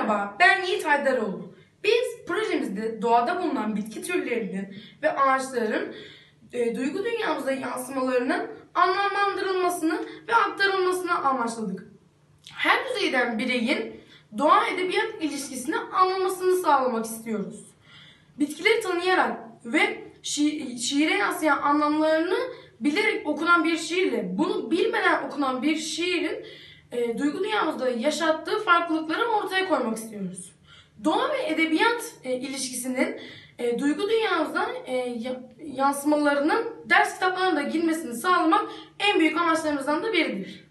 Merhaba, ben Yiğit Haydaroğlu. Biz projemizde doğada bulunan bitki türlerinin ve ağaçların duygu dünyamıza yansımalarının anlamlandırılmasını ve aktarılmasını amaçladık. Her düzeyden bireyin doğa edebiyat ilişkisini anlamasını sağlamak istiyoruz. Bitkileri tanıyarak ve şiire yansıyan anlamlarını bilerek okunan bir şiirle bunu bilmeden okunan bir şiirin duygu dünyamızda yaşattığı farklılıkları ortaya koymak istiyoruz. Doğa ve edebiyat ilişkisinin duygu dünyamızdan yansımalarının ders kitaplarına da girmesini sağlamak en büyük amaçlarımızdan da biridir.